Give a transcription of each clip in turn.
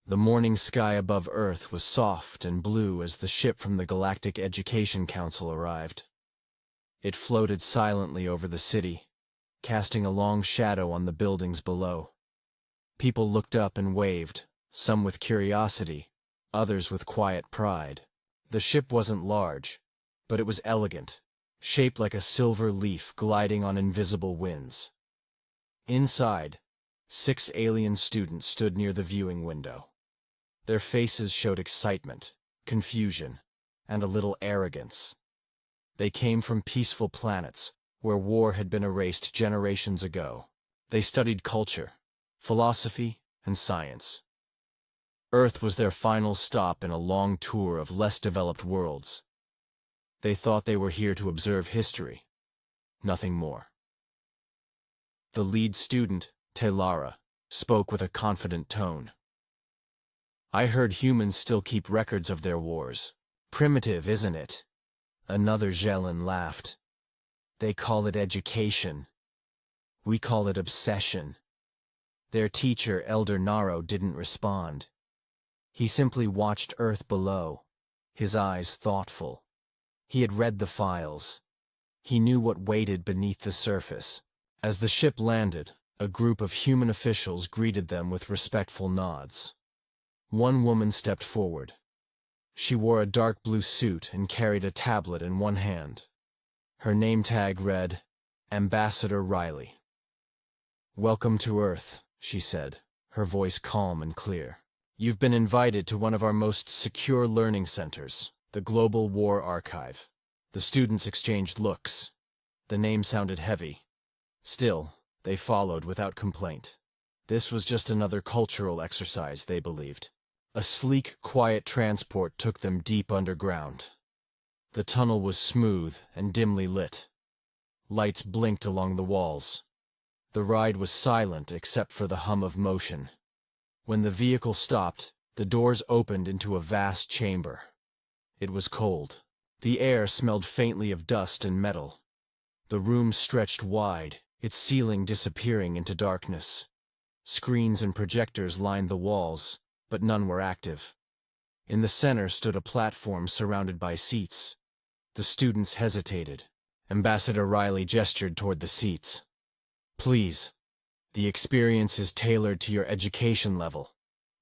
The morning sky above Earth was soft and blue as the ship from the Galactic Education Council arrived. It floated silently over the city, casting a long shadow on the buildings below. People looked up and waved, some with curiosity, others with quiet pride. The ship wasn't large, but it was elegant, shaped like a silver leaf gliding on invisible winds. Inside, 6 alien students stood near the viewing window. Their faces showed excitement, confusion, and a little arrogance. They came from peaceful planets, where war had been erased generations ago. They studied culture, philosophy, and science. Earth was their final stop in a long tour of less developed worlds. They thought they were here to observe history, nothing more. The lead student, Telara, spoke with a confident tone. "I heard humans still keep records of their wars. Primitive, isn't it?" Another Jellin laughed. "They call it education. We call it obsession." Their teacher, Elder Naro, didn't respond. He simply watched Earth below, his eyes thoughtful. He had read the files. He knew what waited beneath the surface. As the ship landed, a group of human officials greeted them with respectful nods. One woman stepped forward. She wore a dark blue suit and carried a tablet in one hand. Her name tag read, Ambassador Riley. "Welcome to Earth," she said, her voice calm and clear. "You've been invited to one of our most secure learning centers, the Global War Archive." The students exchanged looks. The name sounded heavy. Still, they followed without complaint. This was just another cultural exercise, they believed. A sleek, quiet transport took them deep underground. The tunnel was smooth and dimly lit. Lights blinked along the walls. The ride was silent except for the hum of motion. When the vehicle stopped, the doors opened into a vast chamber. It was cold. The air smelled faintly of dust and metal. The room stretched wide, its ceiling disappearing into darkness. Screens and projectors lined the walls, but none were active. In the center stood a platform surrounded by seats. The students hesitated. Ambassador Riley gestured toward the seats. "Please, the experience is tailored to your education level.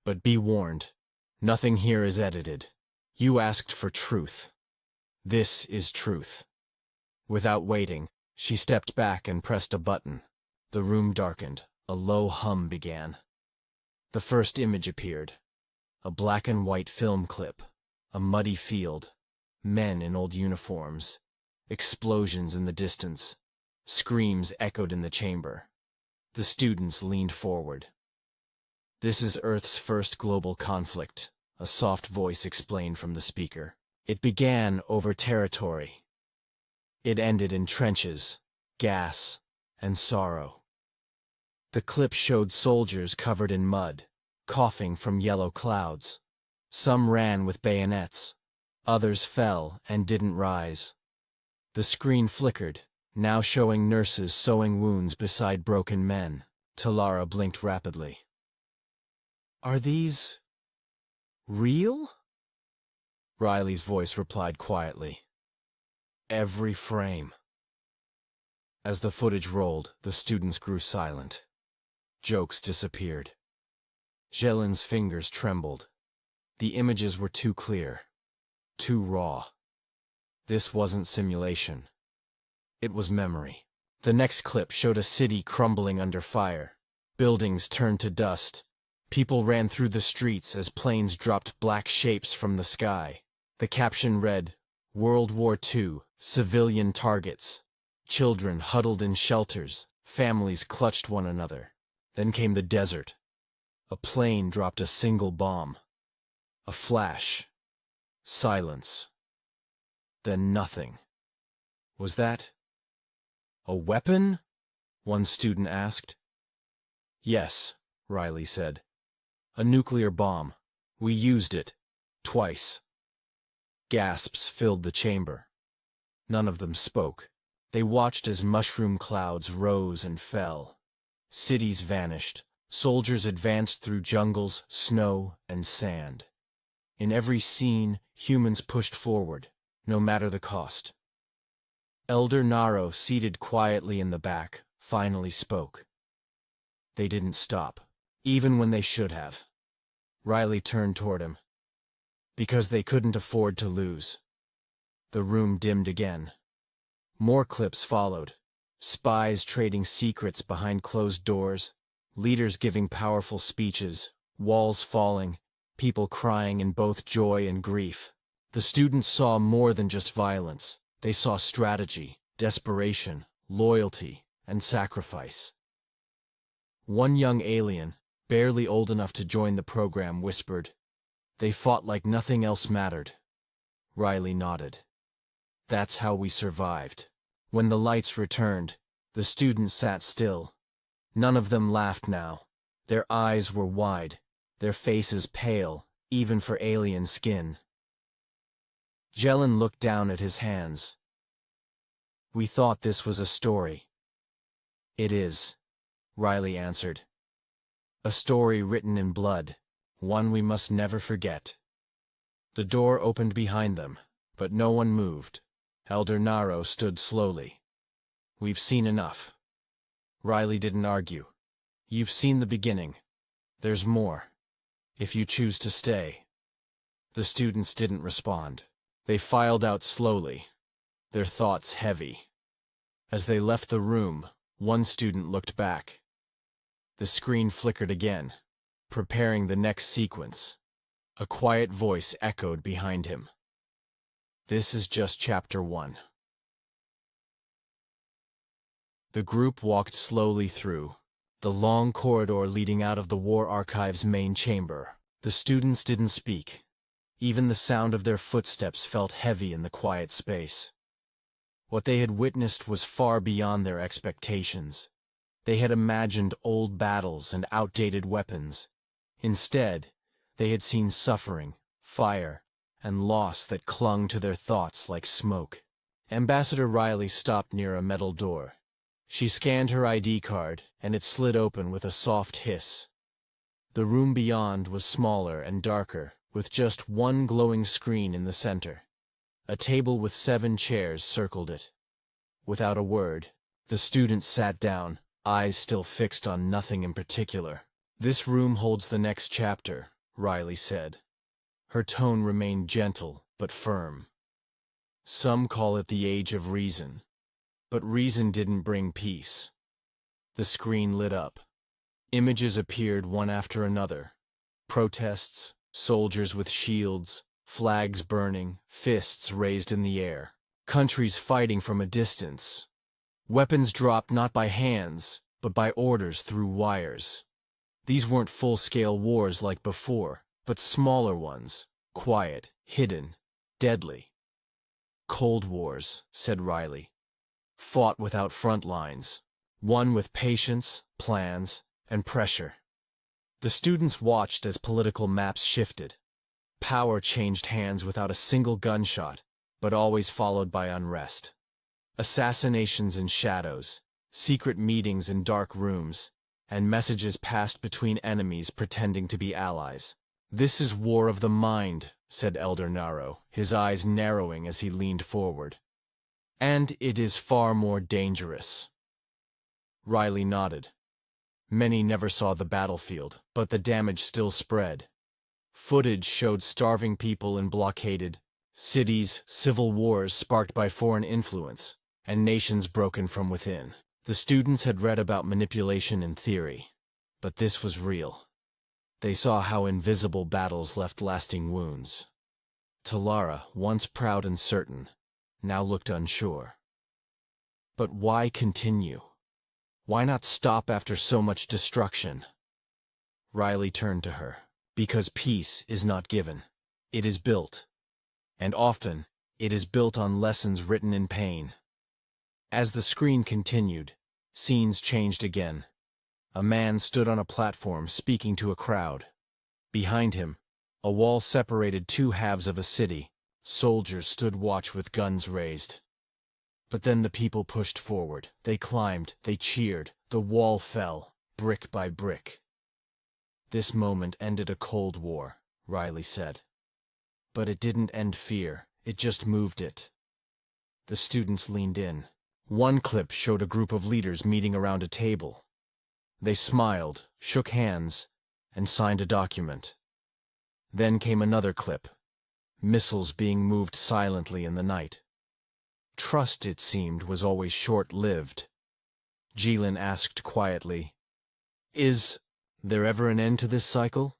But be warned, nothing here is edited. You asked for truth. This is truth." Without waiting, she stepped back and pressed a button. The room darkened. A low hum began. The first image appeared. A black and white film clip. A muddy field. Men in old uniforms. Explosions in the distance. Screams echoed in the chamber. The students leaned forward. "This is Earth's first global conflict," a soft voice explained from the speaker. "It began over territory. It ended in trenches, gas, and sorrow." The clip showed soldiers covered in mud, coughing from yellow clouds. Some ran with bayonets. Others fell and didn't rise. The screen flickered, now showing nurses sewing wounds beside broken men. Telara blinked rapidly. "Are these real?" Riley's voice replied quietly. "Every frame." As the footage rolled, the students grew silent. Jokes disappeared. Jellin's fingers trembled. The images were too clear, too raw. This wasn't simulation. It was memory. The next clip showed a city crumbling under fire. Buildings turned to dust. People ran through the streets as planes dropped black shapes from the sky. The caption read, "World War II, civilian targets." Children huddled in shelters. Families clutched one another. Then came the desert. A plane dropped a single bomb. A flash. Silence. Then nothing. "Was that a weapon?" one student asked. "Yes," Riley said. "A nuclear bomb. We used it. Twice." Gasps filled the chamber. None of them spoke. They watched as mushroom clouds rose and fell. Cities vanished. Soldiers advanced through jungles, snow, and sand. In every scene, humans pushed forward, no matter the cost. Elder Naro, seated quietly in the back, finally spoke. They didn't stop, even when they should have. Riley turned toward him. Because they couldn't afford to lose. The room dimmed again. More clips followed. Spies trading secrets behind closed doors, leaders giving powerful speeches, walls falling, people crying in both joy and grief. The students saw more than just violence. They saw strategy, desperation, loyalty, and sacrifice. One young alien, barely old enough to join the program, whispered, "They fought like nothing else mattered." Riley nodded. That's how we survived. When the lights returned, the students sat still. None of them laughed now. Their eyes were wide, their faces pale, even for alien skin. Jelen looked down at his hands. We thought this was a story. It is, Riley answered. A story written in blood, one we must never forget. The door opened behind them, but no one moved. Elder Naro stood slowly. We've seen enough. Riley didn't argue. You've seen the beginning. There's more. If you choose to stay. The students didn't respond. They filed out slowly, their thoughts heavy. As they left the room, one student looked back. The screen flickered again, preparing the next sequence. A quiet voice echoed behind him. This is just Chapter 1. The group walked slowly through the long corridor leading out of the War Archive's main chamber. The students didn't speak. Even the sound of their footsteps felt heavy in the quiet space. What they had witnessed was far beyond their expectations. They had imagined old battles and outdated weapons. Instead, they had seen suffering, fire, and loss that clung to their thoughts like smoke. Ambassador Riley stopped near a metal door. She scanned her ID card, and it slid open with a soft hiss. The room beyond was smaller and darker, with just one glowing screen in the center. A table with 7 chairs circled it. Without a word, the students sat down, eyes still fixed on nothing in particular. This room holds the next chapter, Riley said. Her tone remained gentle but firm. Some call it the Age of Reason. But reason didn't bring peace. The screen lit up. Images appeared one after another. Protests, soldiers with shields, flags burning, fists raised in the air. Countries fighting from a distance. Weapons dropped not by hands, but by orders through wires. These weren't full-scale wars like before, but smaller ones, quiet, hidden, deadly. Cold Wars, said Riley. Fought without front lines. Won with patience, plans, and pressure. The students watched as political maps shifted. Power changed hands without a single gunshot, but always followed by unrest. Assassinations in shadows, secret meetings in dark rooms, and messages passed between enemies pretending to be allies. This is war of the mind, said Elder Naro, his eyes narrowing as he leaned forward. And it is far more dangerous. Riley nodded. Many never saw the battlefield, but the damage still spread. Footage showed starving people in blockaded cities, civil wars sparked by foreign influence, and nations broken from within. The students had read about manipulation in theory, but this was real. They saw how invisible battles left lasting wounds. Talara, once proud and certain, now looked unsure. But why continue? Why not stop after so much destruction? Riley turned to her. Because peace is not given. It is built. And often, it is built on lessons written in pain. As the screen continued, scenes changed again. A man stood on a platform speaking to a crowd. Behind him, a wall separated 2 halves of a city. Soldiers stood watch with guns raised. But then the people pushed forward. They climbed, they cheered. The wall fell, brick by brick. This moment ended a Cold War, Riley said. But it didn't end fear, it just moved it. The students leaned in. One clip showed a group of leaders meeting around a table. They smiled, shook hands, and signed a document. Then came another clip. Missiles being moved silently in the night. Trust, it seemed, was always short-lived. Jilin asked quietly, "Is there ever an end to this cycle?"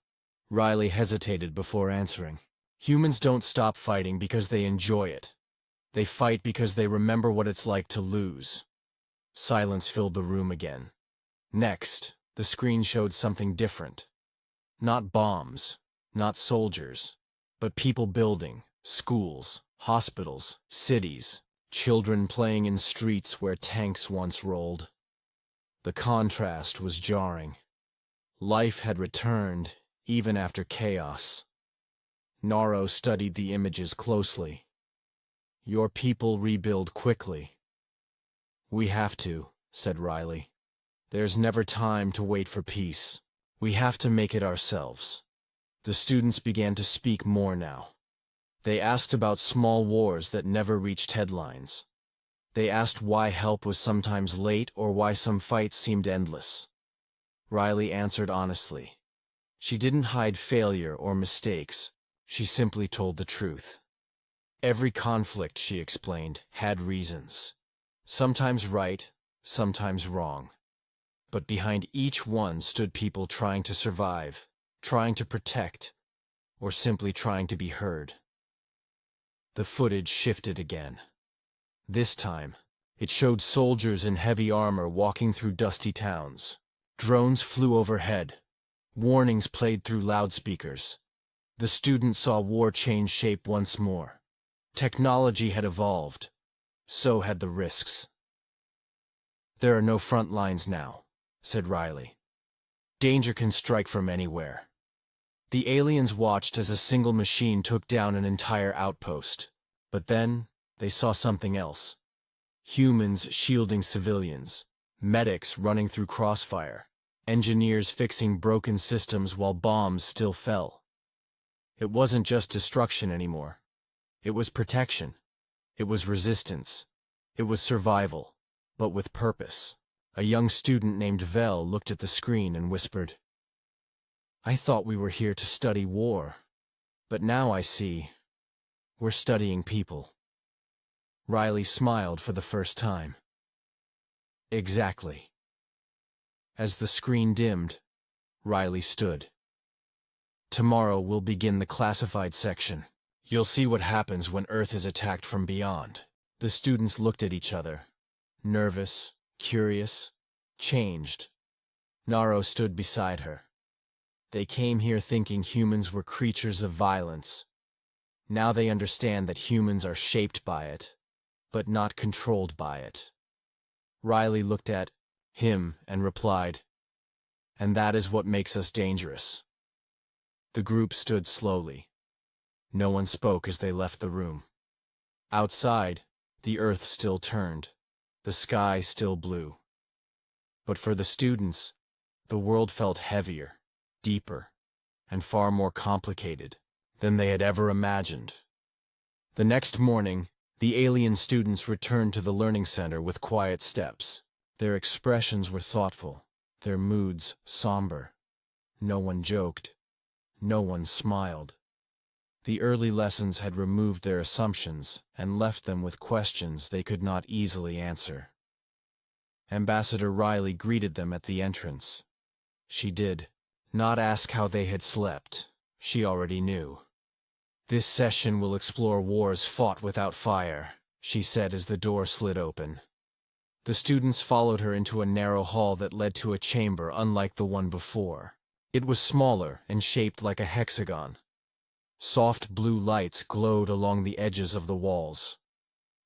Riley hesitated before answering. Humans don't stop fighting because they enjoy it. They fight because they remember what it's like to lose. Silence filled the room again. Next, the screen showed something different. Not bombs, not soldiers, but people building, schools, hospitals, cities, children playing in streets where tanks once rolled. The contrast was jarring. Life had returned, even after chaos. Naro studied the images closely. Your people rebuild quickly. We have to, said Riley. There's never time to wait for peace. We have to make it ourselves. The students began to speak more now. They asked about small wars that never reached headlines. They asked why help was sometimes late or why some fights seemed endless. Riley answered honestly. She didn't hide failure or mistakes. She simply told the truth. Every conflict, she explained, had reasons. Sometimes right, sometimes wrong. But behind each one stood people trying to survive, trying to protect, or simply trying to be heard. The footage shifted again. This time, it showed soldiers in heavy armor walking through dusty towns. Drones flew overhead. Warnings played through loudspeakers. The students saw war change shape once more. Technology had evolved. So had the risks. There are no front lines now, said Riley. Danger can strike from anywhere. The aliens watched as a single machine took down an entire outpost. But then, they saw something else. Humans shielding civilians, medics running through crossfire, engineers fixing broken systems while bombs still fell. It wasn't just destruction anymore. It was protection. It was resistance. It was survival, but with purpose. A young student named Vel looked at the screen and whispered, "I thought we were here to study war, but now I see we're studying people." Riley smiled for the first time. Exactly. As the screen dimmed, Riley stood. Tomorrow we'll begin the classified section. You'll see what happens when Earth is attacked from beyond. The students looked at each other. Nervous, curious, changed. Naro stood beside her. They came here thinking humans were creatures of violence. Now they understand that humans are shaped by it, but not controlled by it. Riley looked at him and replied, "And that is what makes us dangerous." The group stood slowly. No one spoke as they left the room. Outside, the earth still turned, the sky still blue. But for the students, the world felt heavier, deeper, and far more complicated than they had ever imagined. The next morning, the alien students returned to the learning center with quiet steps. Their expressions were thoughtful, their moods somber. No one joked. No one smiled. The early lessons had removed their assumptions and left them with questions they could not easily answer. Ambassador Riley greeted them at the entrance. She did not ask how they had slept. She already knew. "This session will explore wars fought without fire," she said as the door slid open. The students followed her into a narrow hall that led to a chamber unlike the one before. It was smaller and shaped like a hexagon. Soft blue lights glowed along the edges of the walls.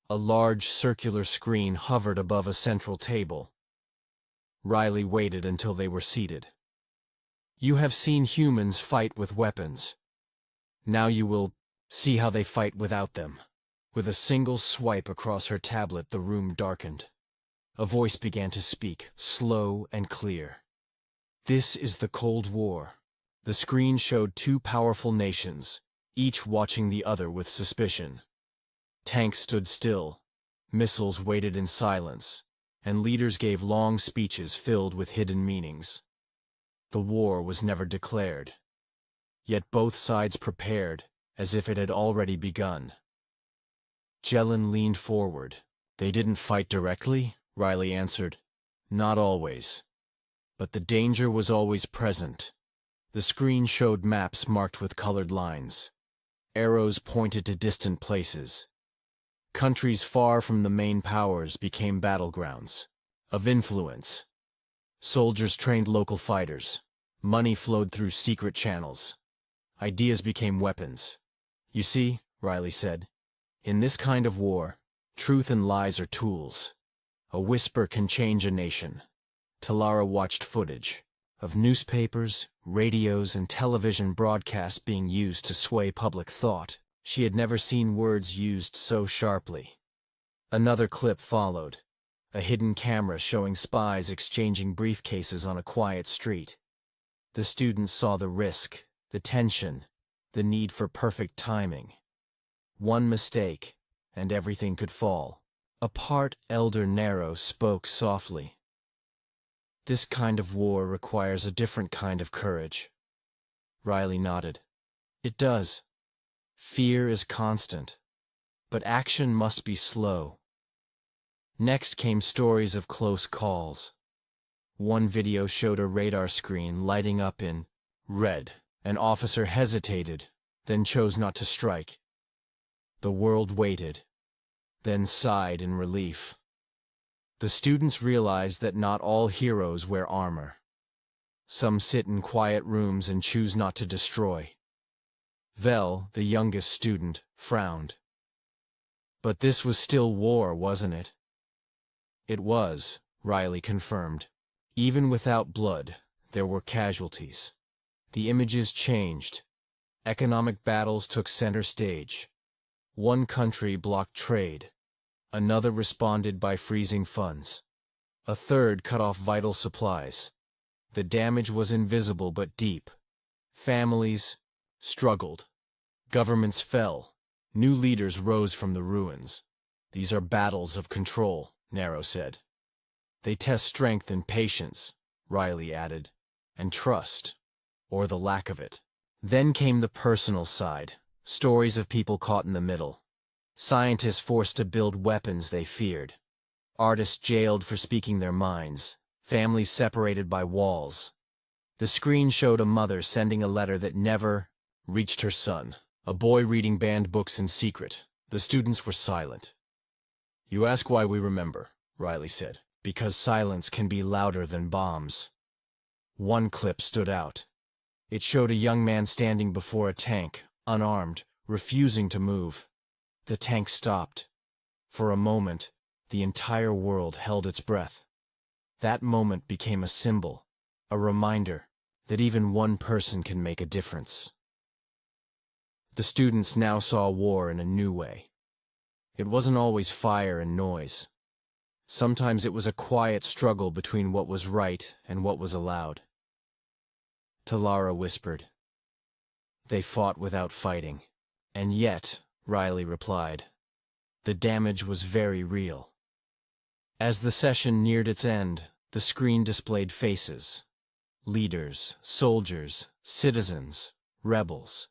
A large circular screen hovered above a central table. Riley waited until they were seated. "You have seen humans fight with weapons. Now you will see how they fight without them." With a single swipe across her tablet, the room darkened. A voice began to speak, slow and clear. "This is the Cold War. The screen showed two powerful nations, each watching the other with suspicion. Tanks stood still, missiles waited in silence, and leaders gave long speeches filled with hidden meanings. The war was never declared. Yet both sides prepared, as if it had already begun. Jellin leaned forward. "They didn't fight directly?" Riley answered. "Not always. But the danger was always present." The screen showed maps marked with colored lines. Arrows pointed to distant places. Countries far from the main powers became battlegrounds of influence. Soldiers trained local fighters. Money flowed through secret channels. Ideas became weapons. "You see," Riley said, "in this kind of war, truth and lies are tools. A whisper can change a nation." Talara watched footage of newspapers, radios, and television broadcasts being used to sway public thought. She had never seen words used so sharply. Another clip followed, a hidden camera showing spies exchanging briefcases on a quiet street. The students saw the risk, the tension, the need for perfect timing. One mistake, and everything could fall. Apart, Elder Narrow spoke softly. "This kind of war requires a different kind of courage." Riley nodded. "It does. Fear is constant, but action must be slow." Next came stories of close calls. One video showed a radar screen lighting up in red. An officer hesitated, then chose not to strike. The world waited, then sighed in relief. The students realized that not all heroes wear armor. Some sit in quiet rooms and choose not to destroy. Vel, the youngest student, frowned. "But this was still war, wasn't it?" "It was," Riley confirmed. "Even without blood, there were casualties." The images changed. Economic battles took center stage. One country blocked trade. Another responded by freezing funds. A third cut off vital supplies. The damage was invisible but deep. Families struggled. Governments fell. New leaders rose from the ruins. "These are battles of control," Narrow said. "They test strength and patience," Riley added, "and trust, or the lack of it." Then came the personal side, stories of people caught in the middle. Scientists forced to build weapons they feared. Artists jailed for speaking their minds. Families separated by walls. The screen showed a mother sending a letter that never reached her son. A boy reading banned books in secret. The students were silent. "You ask why we remember," Riley said. "Because silence can be louder than bombs." One clip stood out. It showed a young man standing before a tank, unarmed, refusing to move. The tank stopped. For a moment, the entire world held its breath. That moment became a symbol, a reminder that even one person can make a difference. The students now saw war in a new way. It wasn't always fire and noise. Sometimes it was a quiet struggle between what was right and what was allowed. Talara whispered. "They fought without fighting. And yet," Riley replied, "the damage was very real." As the session neared its end, the screen displayed faces. Leaders, soldiers, citizens, rebels.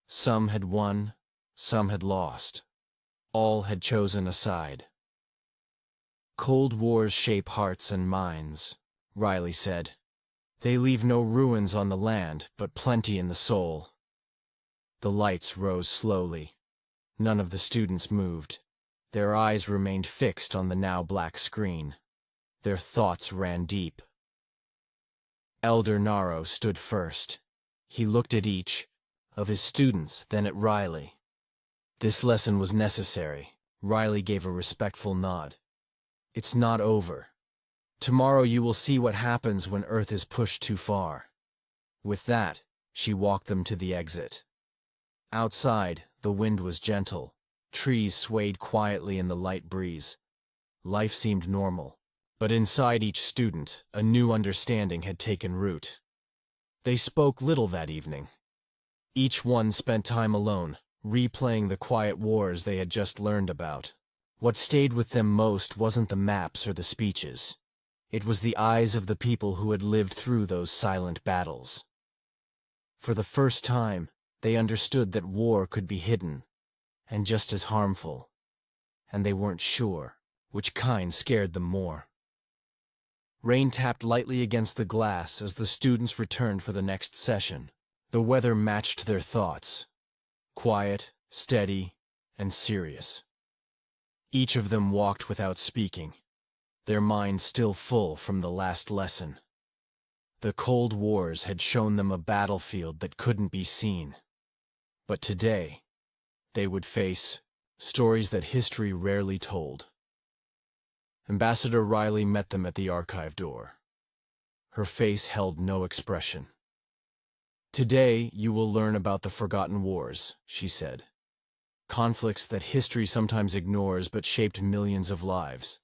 Some had won, some had lost. All had chosen a side. "Cold wars shape hearts and minds," Riley said. "They leave no ruins on the land, but plenty in the soul." The lights rose slowly. None of the students moved. Their eyes remained fixed on the now black screen. Their thoughts ran deep. Elder Narrow stood first. He looked at each of his students, then at Riley. "This lesson was necessary." Riley gave a respectful nod. "It's not over. Tomorrow you will see what happens when Earth is pushed too far." With that, she walked them to the exit. Outside, the wind was gentle. Trees swayed quietly in the light breeze. Life seemed normal. But inside each student, a new understanding had taken root. They spoke little that evening. Each one spent time alone, replaying the quiet wars they had just learned about. What stayed with them most wasn't the maps or the speeches. It was the eyes of the people who had lived through those silent battles. For the first time, they understood that war could be hidden, and just as harmful. And they weren't sure which kind scared them more. Rain tapped lightly against the glass as the students returned for the next session. The weather matched their thoughts. Quiet, steady, and serious. Each of them walked without speaking, their minds still full from the last lesson. The Cold Wars had shown them a battlefield that couldn't be seen. But today, they would face stories that history rarely told. Ambassador Riley met them at the archive door. Her face held no expression. "Today, you will learn about the forgotten wars," she said. "Conflicts that history sometimes ignores but shaped millions of lives."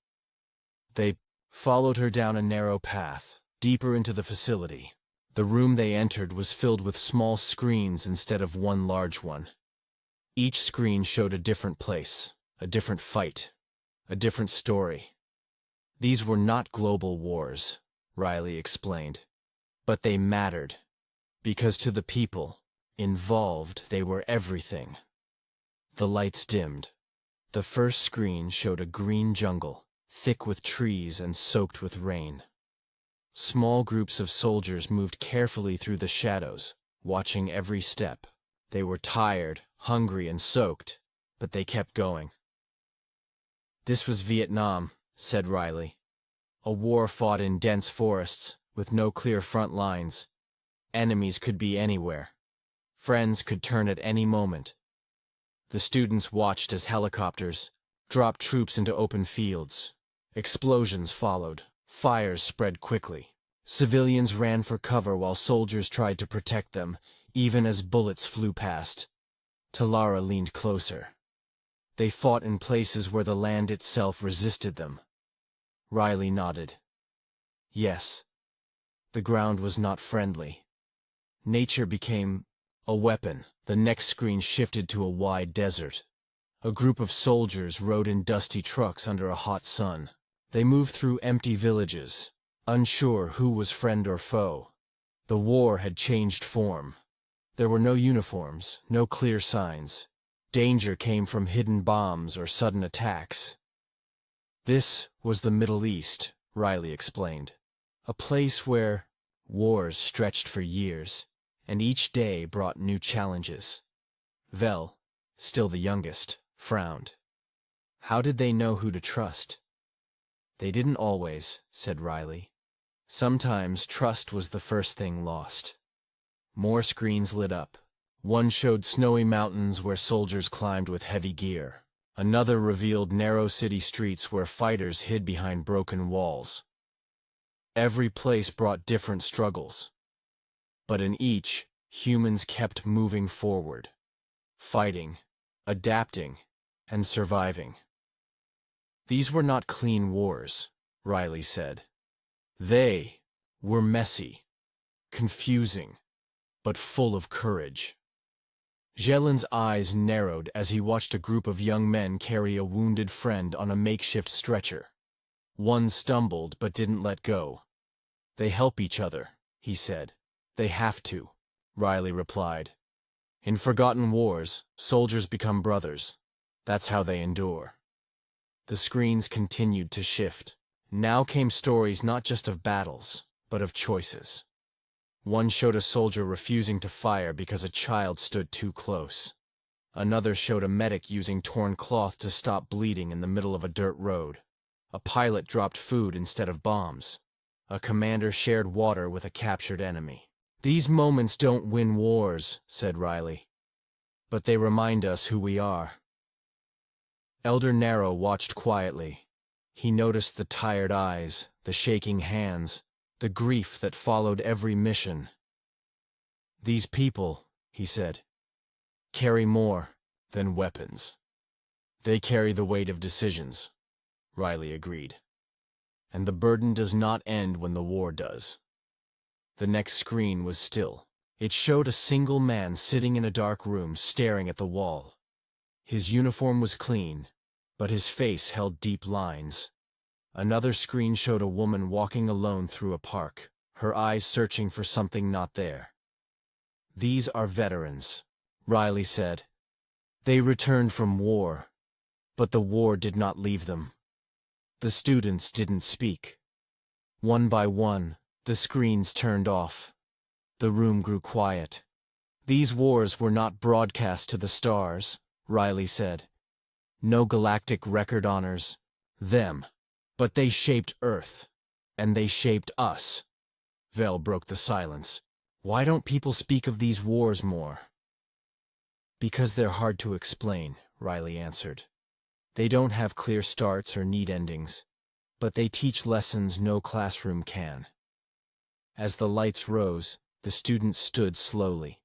They followed her down a narrow path, deeper into the facility. The room they entered was filled with small screens instead of one large one. Each screen showed a different place, a different fight, a different story. These were not global wars, Riley explained, but they mattered, because to the people involved they were everything. The lights dimmed. The first screen showed a green jungle, thick with trees and soaked with rain. Small groups of soldiers moved carefully through the shadows, watching every step. They were tired, hungry, and soaked, but they kept going. "This was Vietnam," said Riley. "A war fought in dense forests, with no clear front lines. Enemies could be anywhere. Friends could turn at any moment." The students watched as helicopters dropped troops into open fields. Explosions followed. Fires spread quickly. Civilians ran for cover while soldiers tried to protect them, even as bullets flew past. Talara leaned closer. They fought in places where the land itself resisted them. Riley nodded. Yes. The ground was not friendly. Nature became a weapon. The next screen shifted to a wide desert. A group of soldiers rode in dusty trucks under a hot sun. They moved through empty villages, unsure who was friend or foe. The war had changed form. There were no uniforms, no clear signs. Danger came from hidden bombs or sudden attacks. This was the Middle East, Riley explained. A place where wars stretched for years, and each day brought new challenges. Vel, still the youngest, frowned. How did they know who to trust? They didn't always, said Riley. Sometimes trust was the first thing lost. More screens lit up. One showed snowy mountains where soldiers climbed with heavy gear. Another revealed narrow city streets where fighters hid behind broken walls. Every place brought different struggles. But in each, humans kept moving forward, fighting, adapting, and surviving. These were not clean wars, Riley said. They were messy, confusing, but full of courage. Jelen's eyes narrowed as he watched a group of young men carry a wounded friend on a makeshift stretcher. One stumbled but didn't let go. They help each other, he said. They have to, Riley replied. In forgotten wars, soldiers become brothers. That's how they endure. The screens continued to shift. Now came stories not just of battles, but of choices. One showed a soldier refusing to fire because a child stood too close. Another showed a medic using torn cloth to stop bleeding in the middle of a dirt road. A pilot dropped food instead of bombs. A commander shared water with a captured enemy. These moments don't win wars, said Riley. But they remind us who we are. Elder Narrow watched quietly. He noticed the tired eyes, the shaking hands, the grief that followed every mission. These people, he said, carry more than weapons. They carry the weight of decisions, Riley agreed. And the burden does not end when the war does. The next screen was still. It showed a single man sitting in a dark room staring at the wall. His uniform was clean, but his face held deep lines. Another screen showed a woman walking alone through a park, her eyes searching for something not there. "These are veterans," Riley said. "They returned from war, but the war did not leave them." The students didn't speak. One by one, the screens turned off. The room grew quiet. "These wars were not broadcast to the stars," Riley said. "No galactic record honors them. But they shaped Earth, and they shaped us." Vel broke the silence. "Why don't people speak of these wars more?" "Because they're hard to explain," Riley answered. "They don't have clear starts or neat endings, but they teach lessons no classroom can." As the lights rose, the students stood slowly.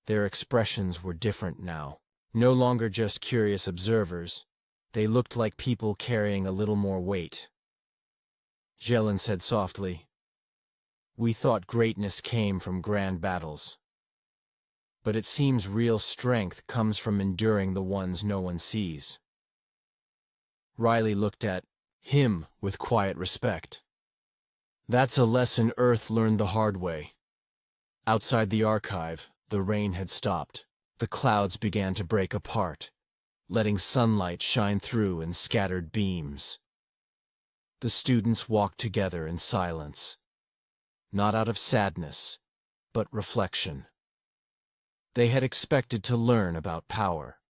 Their expressions were different now. No longer just curious observers. They looked like people carrying a little more weight. Jelen said softly, "We thought greatness came from grand battles. But it seems real strength comes from enduring the ones no one sees." Riley looked at him with quiet respect. "That's a lesson Earth learned the hard way." Outside the archive, the rain had stopped. The clouds began to break apart, letting sunlight shine through in scattered beams. The students walked together in silence, not out of sadness, but reflection. They had expected to learn about power.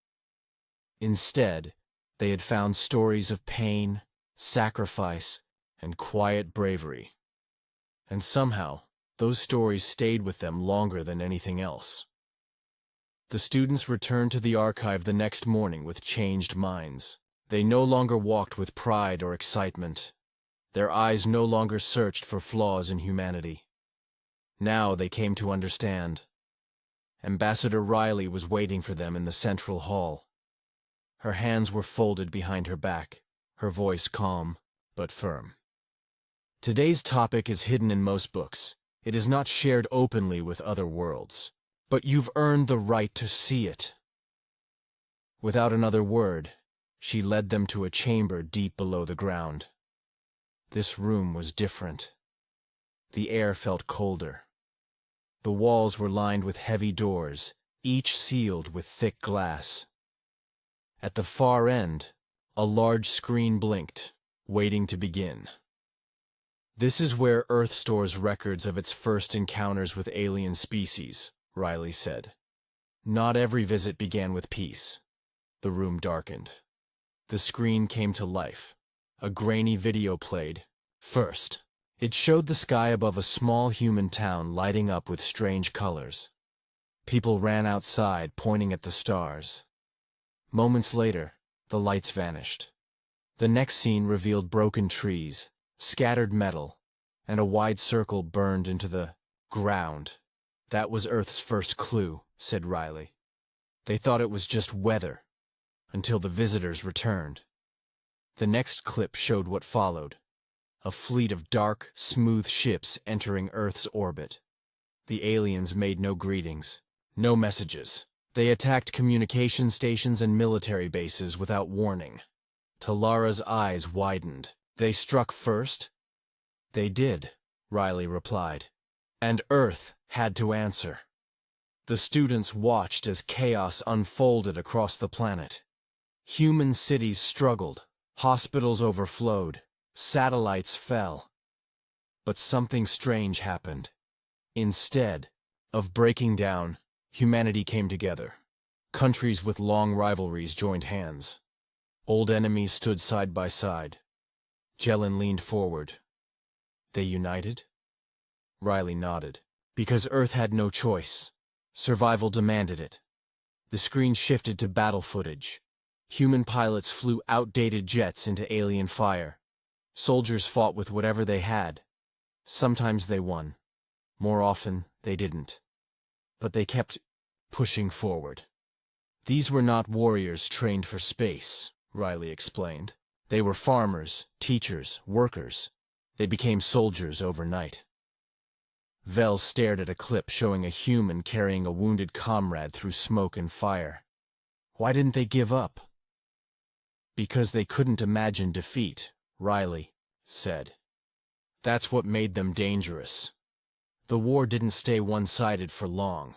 Instead, they had found stories of pain, sacrifice, and quiet bravery. And somehow, those stories stayed with them longer than anything else. The students returned to the archive the next morning with changed minds. They no longer walked with pride or excitement. Their eyes no longer searched for flaws in humanity. Now they came to understand. Ambassador Riley was waiting for them in the central hall. Her hands were folded behind her back, her voice calm but firm. "Today's topic is hidden in most books. It is not shared openly with other worlds. But you've earned the right to see it." Without another word, she led them to a chamber deep below the ground. This room was different. The air felt colder. The walls were lined with heavy doors, each sealed with thick glass. At the far end, a large screen blinked, waiting to begin. "This is where Earth stores records of its first encounters with alien species," Riley said. "Not every visit began with peace." The room darkened. The screen came to life. A grainy video played. First, it showed the sky above a small human town lighting up with strange colors. People ran outside, pointing at the stars. Moments later, the lights vanished. The next scene revealed broken trees, scattered metal, and a wide circle burned into the ground. "That was Earth's first clue," said Riley. "They thought it was just weather, until the visitors returned." The next clip showed what followed. A fleet of dark, smooth ships entering Earth's orbit. The aliens made no greetings, no messages. They attacked communication stations and military bases without warning. Talara's eyes widened. "They struck first?" "They did," Riley replied. "And Earth had to answer." The students watched as chaos unfolded across the planet. Human cities struggled, hospitals overflowed, satellites fell. But something strange happened. Instead of breaking down, humanity came together. Countries with long rivalries joined hands. Old enemies stood side by side. Jelen leaned forward. "They united?" Riley nodded. "Because Earth had no choice. Survival demanded it." The screen shifted to battle footage. Human pilots flew outdated jets into alien fire. Soldiers fought with whatever they had. Sometimes they won. More often, they didn't. But they kept pushing forward. "These were not warriors trained for space," Riley explained. "They were farmers, teachers, workers. They became soldiers overnight." Vel stared at a clip showing a human carrying a wounded comrade through smoke and fire. Why didn't they give up? Because they couldn't imagine defeat, Riley said. That's what made them dangerous. The war didn't stay one-sided for long.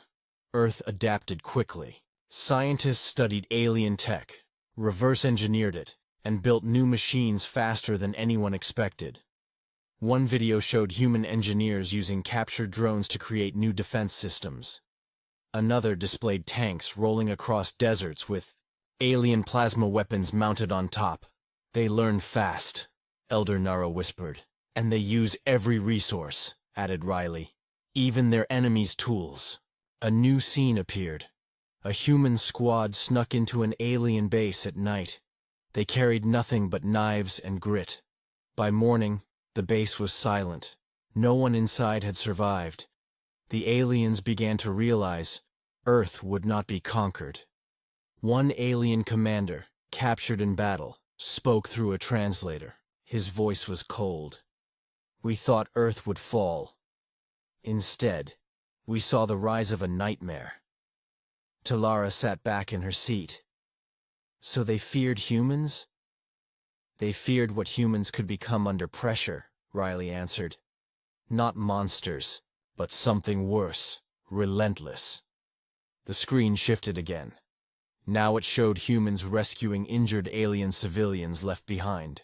Earth adapted quickly. Scientists studied alien tech, reverse-engineered it, and built new machines faster than anyone expected. One video showed human engineers using captured drones to create new defense systems. Another displayed tanks rolling across deserts with alien plasma weapons mounted on top. They learn fast, Elder Naro whispered. And they use every resource, added Riley. Even their enemies' tools. A new scene appeared. A human squad snuck into an alien base at night. They carried nothing but knives and grit. By morning, the base was silent. No one inside had survived. The aliens began to realize Earth would not be conquered. One alien commander, captured in battle, spoke through a translator. His voice was cold. We thought Earth would fall. Instead, we saw the rise of a nightmare. Talara sat back in her seat. So they feared humans? They feared what humans could become under pressure, Riley answered. Not monsters, but something worse, relentless. The screen shifted again. Now it showed humans rescuing injured alien civilians left behind.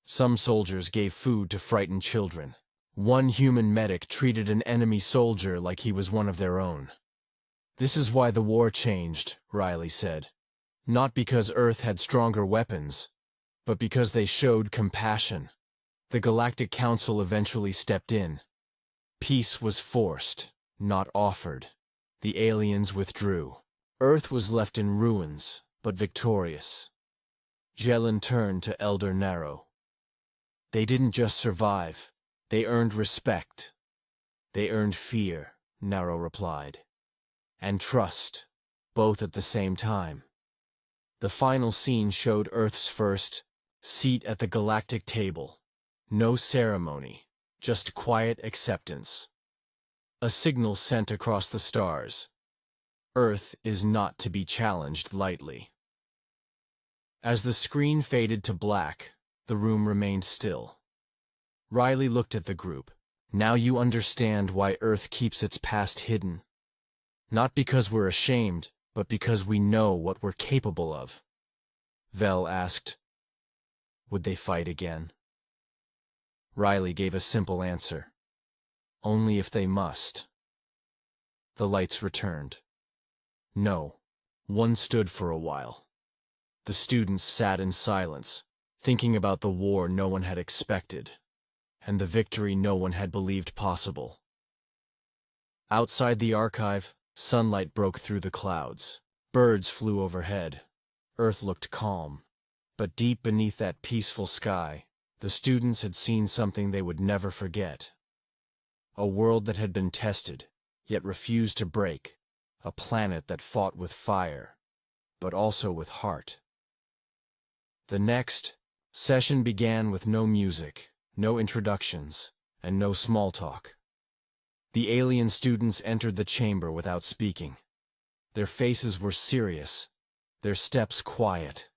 Some soldiers gave food to frightened children. One human medic treated an enemy soldier like he was one of their own. This is why the war changed, Riley said. Not because Earth had stronger weapons, but because they showed compassion. The Galactic Council eventually stepped in. Peace was forced, not offered. The aliens withdrew. Earth was left in ruins, but victorious. Jelen turned to Elder Naro. They didn't just survive. They earned respect. They earned fear, Naro replied. And trust, both at the same time. The final scene showed Earth's first seat at the galactic table. No ceremony, just quiet acceptance. A signal sent across the stars. Earth is not to be challenged lightly. As the screen faded to black, the room remained still. Riley looked at the group. Now you understand why Earth keeps its past hidden. Not because we're ashamed, but because we know what we're capable of. Vel asked, would they fight again? Riley gave a simple answer. Only if they must. The lights returned. No. One stood for a while. The students sat in silence, thinking about the war no one had expected, and the victory no one had believed possible. Outside the archive, sunlight broke through the clouds. Birds flew overhead. Earth looked calm. But deep beneath that peaceful sky, the students had seen something they would never forget. A world that had been tested, yet refused to break. A planet that fought with fire, but also with heart. The next session began with no music, no introductions, and no small talk. The alien students entered the chamber without speaking. Their faces were serious, their steps quiet.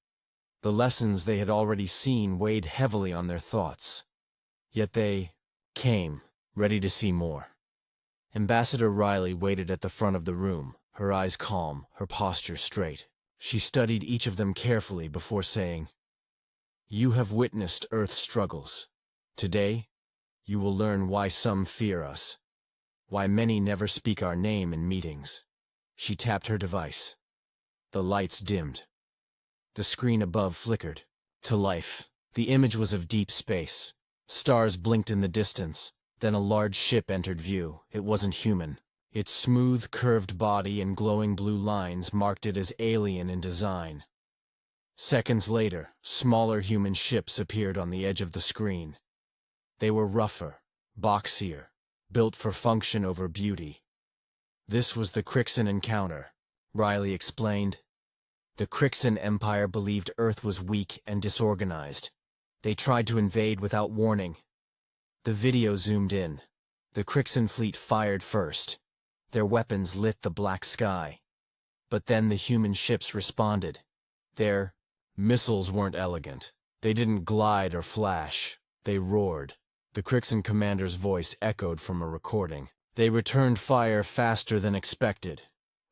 The lessons they had already seen weighed heavily on their thoughts. Yet they came, ready to see more. Ambassador Riley waited at the front of the room, her eyes calm, her posture straight. She studied each of them carefully before saying, "You have witnessed Earth's struggles. Today, you will learn why some fear us, why many never speak our name in meetings." She tapped her device. The lights dimmed. The screen above flickered to life. The image was of deep space. Stars blinked in the distance. Then a large ship entered view. It wasn't human. Its smooth, curved body and glowing blue lines marked it as alien in design. Seconds later, smaller human ships appeared on the edge of the screen. They were rougher, boxier, built for function over beauty. This was the Crixan encounter, Riley explained. The Crixan Empire believed Earth was weak and disorganized. They tried to invade without warning. The video zoomed in. The Crixan fleet fired first. Their weapons lit the black sky. But then the human ships responded. Their missiles weren't elegant. They didn't glide or flash. They roared. The Crixan commander's voice echoed from a recording. They returned fire faster than expected.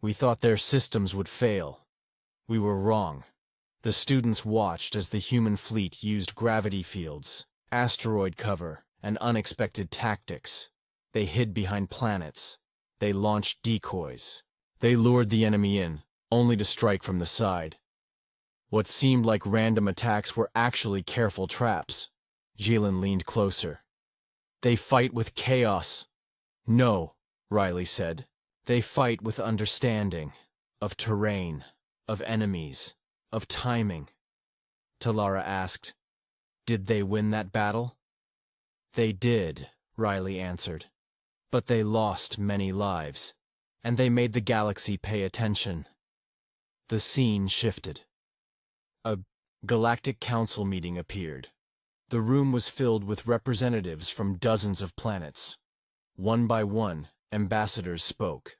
We thought their systems would fail. We were wrong. The students watched as the human fleet used gravity fields, asteroid cover, and unexpected tactics. They hid behind planets. They launched decoys. They lured the enemy in, only to strike from the side. What seemed like random attacks were actually careful traps. Jilin leaned closer. They fight with chaos. No, Riley said. They fight with understanding, of terrain, of enemies, of timing. Talara asked, "Did they win that battle?" "They did," Riley answered. "But they lost many lives, and they made the galaxy pay attention." The scene shifted. A Galactic Council meeting appeared. The room was filled with representatives from dozens of planets. One by one, ambassadors spoke.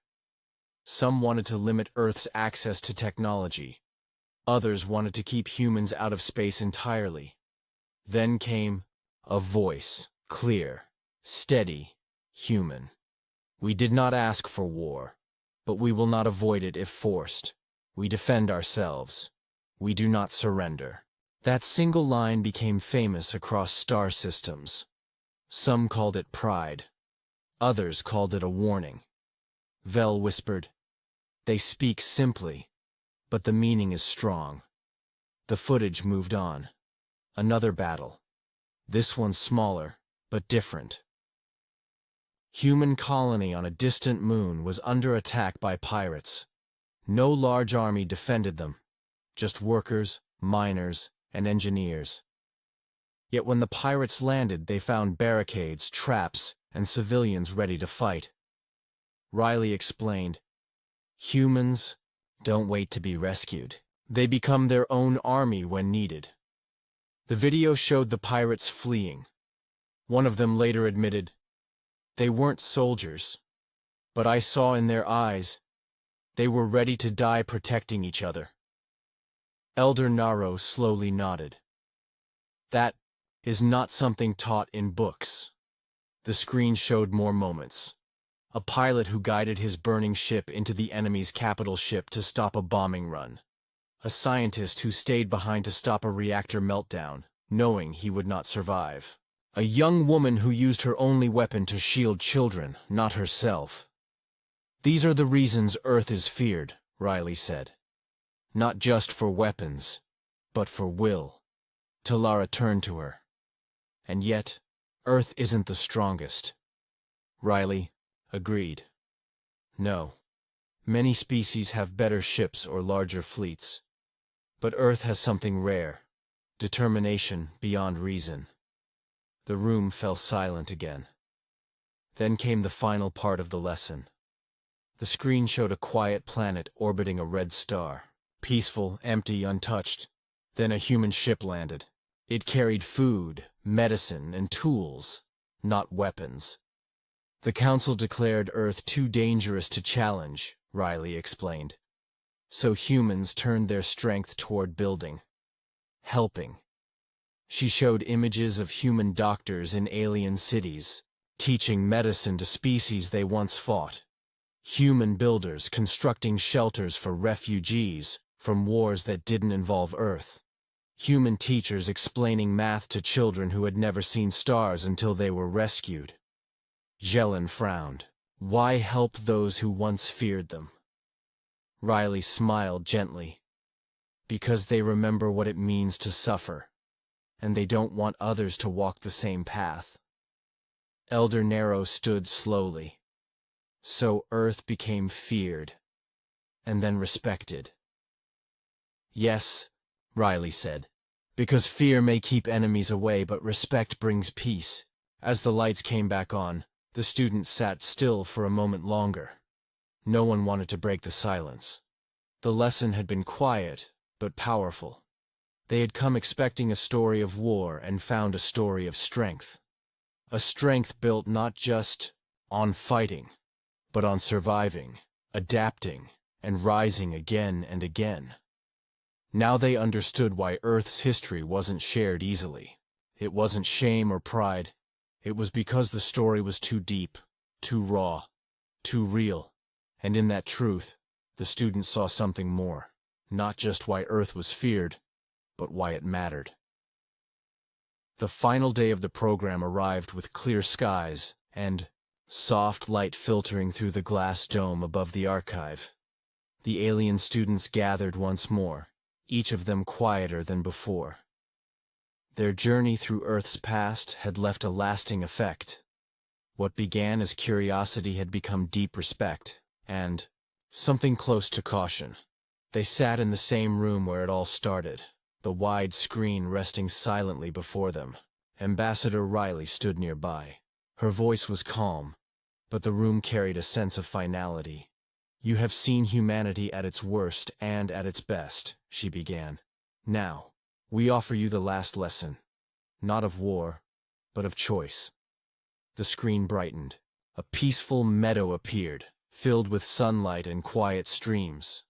Some wanted to limit Earth's access to technology. Others wanted to keep humans out of space entirely. Then came a voice, clear, steady, human. "We did not ask for war, but we will not avoid it if forced. We defend ourselves. We do not surrender." That single line became famous across star systems. Some called it pride. Others called it a warning. Vel whispered, "They speak simply, but the meaning is strong." The footage moved on. Another battle. This one smaller, but different. Human colony on a distant moon was under attack by pirates. No large army defended them, just workers, miners, and engineers. Yet when the pirates landed, they found barricades, traps, and civilians ready to fight. Riley explained, "Humans don't wait to be rescued. They become their own army when needed." The video showed the pirates fleeing. One of them later admitted, "They weren't soldiers, but I saw in their eyes, they were ready to die protecting each other." Elder Naro slowly nodded. "That is not something taught in books." The screen showed more moments. A pilot who guided his burning ship into the enemy's capital ship to stop a bombing run. A scientist who stayed behind to stop a reactor meltdown, knowing he would not survive. A young woman who used her only weapon to shield children, not herself. "These are the reasons Earth is feared," Riley said. "Not just for weapons, but for will." Talara turned to her. "And yet, Earth isn't the strongest." Riley agreed. "No. Many species have better ships or larger fleets. But Earth has something rare, determination beyond reason." The room fell silent again. Then came the final part of the lesson. The screen showed a quiet planet orbiting a red star. Peaceful, empty, untouched. Then a human ship landed. It carried food, medicine, and tools, not weapons. The Council declared Earth too dangerous to challenge, Riley explained. So humans turned their strength toward building, helping. She showed images of human doctors in alien cities, teaching medicine to species they once fought. Human builders constructing shelters for refugees from wars that didn't involve Earth. Human teachers explaining math to children who had never seen stars until they were rescued. Jelen frowned. Why help those who once feared them? Riley smiled gently. Because they remember what it means to suffer, and they don't want others to walk the same path. Elder Nero stood slowly. So Earth became feared, and then respected. Yes, Riley said, because fear may keep enemies away, but respect brings peace. As the lights came back on, the students sat still for a moment longer. No one wanted to break the silence. The lesson had been quiet, but powerful. They had come expecting a story of war and found a story of strength. A strength built not just on fighting, but on surviving, adapting, and rising again and again. Now they understood why Earth's history wasn't shared easily. It wasn't shame or pride. It was because the story was too deep, too raw, too real. And in that truth, the students saw something more. Not just why Earth was feared, but why it mattered. The final day of the program arrived with clear skies and soft light filtering through the glass dome above the archive. The alien students gathered once more, each of them quieter than before. Their journey through Earth's past had left a lasting effect. What began as curiosity had become deep respect, and something close to caution. They sat in the same room where it all started, the wide screen resting silently before them. Ambassador Riley stood nearby. Her voice was calm, but the room carried a sense of finality. "You have seen humanity at its worst and at its best," she began. "Now, we offer you the last lesson. Not of war, but of choice." The screen brightened. A peaceful meadow appeared, filled with sunlight and quiet streams.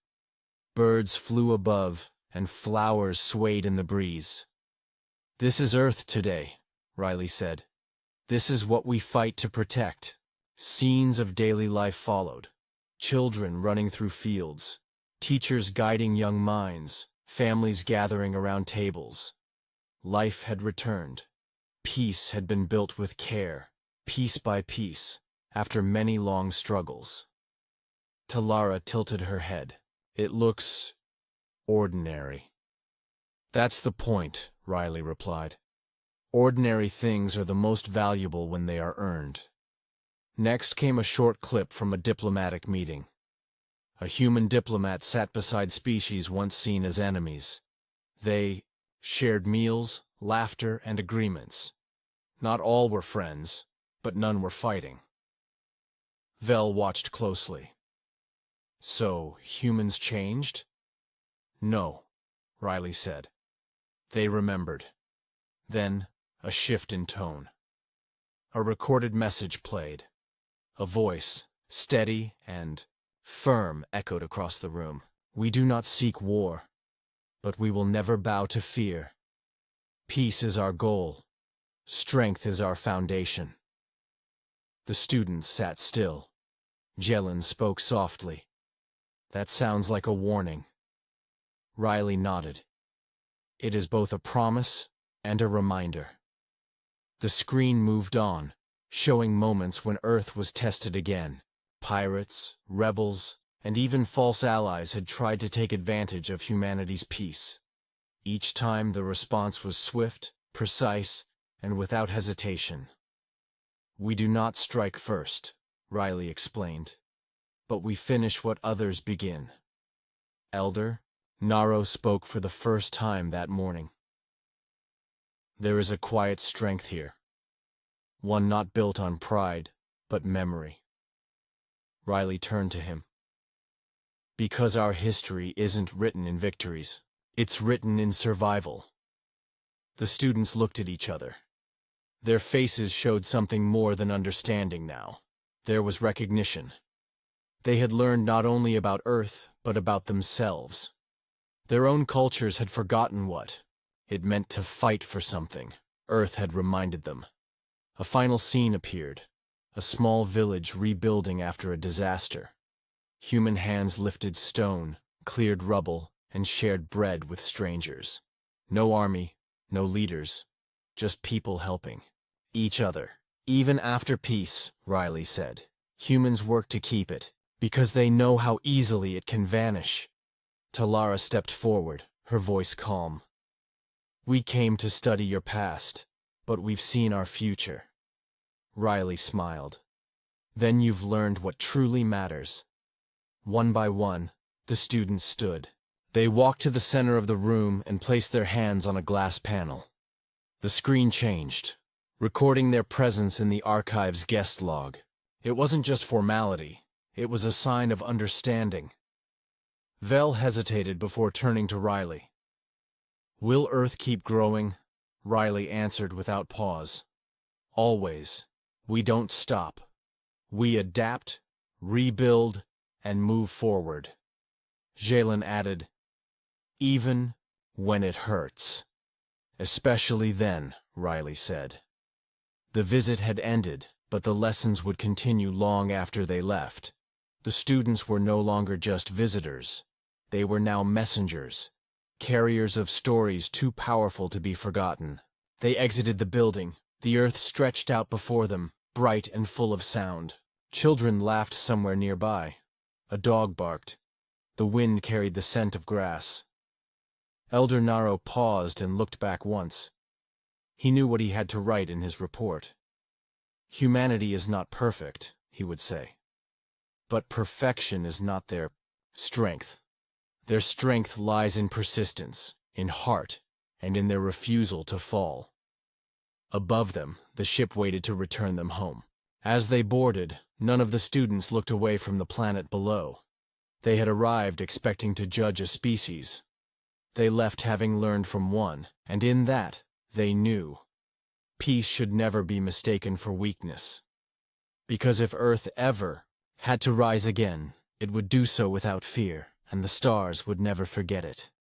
Birds flew above, and flowers swayed in the breeze. "This is Earth today," Riley said. "This is what we fight to protect." Scenes of daily life followed. Children running through fields, teachers guiding young minds, families gathering around tables. Life had returned. Peace had been built with care, piece by piece, after many long struggles. Talara tilted her head. "It looks ordinary." "That's the point," Riley replied. "Ordinary things are the most valuable when they are earned." Next came a short clip from a diplomatic meeting. A human diplomat sat beside species once seen as enemies. They shared meals, laughter, and agreements. Not all were friends, but none were fighting. Vel watched closely. "So, humans changed?" "No," Riley said. "They remembered." Then, a shift in tone. A recorded message played. A voice, steady and firm, echoed across the room. "We do not seek war, but we will never bow to fear. Peace is our goal. Strength is our foundation." The students sat still. Jelen spoke softly. "That sounds like a warning." Riley nodded. "It is both a promise and a reminder." The screen moved on, showing moments when Earth was tested again. Pirates, rebels, and even false allies had tried to take advantage of humanity's peace. Each time the response was swift, precise, and without hesitation. "We do not strike first," Riley explained, "but we finish what others begin." "Elder," Naro spoke for the first time that morning. "There is a quiet strength here. One not built on pride, but memory." Riley turned to him. "Because our history isn't written in victories. It's written in survival." The students looked at each other. Their faces showed something more than understanding now. There was recognition. They had learned not only about Earth, but about themselves. Their own cultures had forgotten what it meant to fight for something. Earth had reminded them. A final scene appeared. A small village rebuilding after a disaster. Human hands lifted stone, cleared rubble, and shared bread with strangers. No army, no leaders, just people helping each other. "Even after peace," Riley said, "humans work to keep it, because they know how easily it can vanish." Talara stepped forward, her voice calm. "We came to study your past, but we've seen our future." Riley smiled. "Then you've learned what truly matters." One by one, the students stood. They walked to the center of the room and placed their hands on a glass panel. The screen changed, recording their presence in the archive's guest log. It wasn't just formality, it was a sign of understanding. Vel hesitated before turning to Riley. "Will Earth keep growing?" Riley answered without pause. "Always. We don't stop. We adapt, rebuild, and move forward. Jalen added, even when it hurts. Especially then, Riley said. The visit had ended, but the lessons would continue long after they left. The students were no longer just visitors. They were now messengers, carriers of stories too powerful to be forgotten. They exited the building. The earth stretched out before them, bright and full of sound. Children laughed somewhere nearby. A dog barked. The wind carried the scent of grass. Elder Naro paused and looked back once. He knew what he had to write in his report. Humanity is not perfect, he would say. But perfection is not their strength. Their strength lies in persistence, in heart, and in their refusal to fall. Above them, the ship waited to return them home. As they boarded, none of the students looked away from the planet below. They had arrived expecting to judge a species. They left having learned from one, and in that, they knew. Peace should never be mistaken for weakness. Because if Earth ever had to rise again, it would do so without fear, and the stars would never forget it.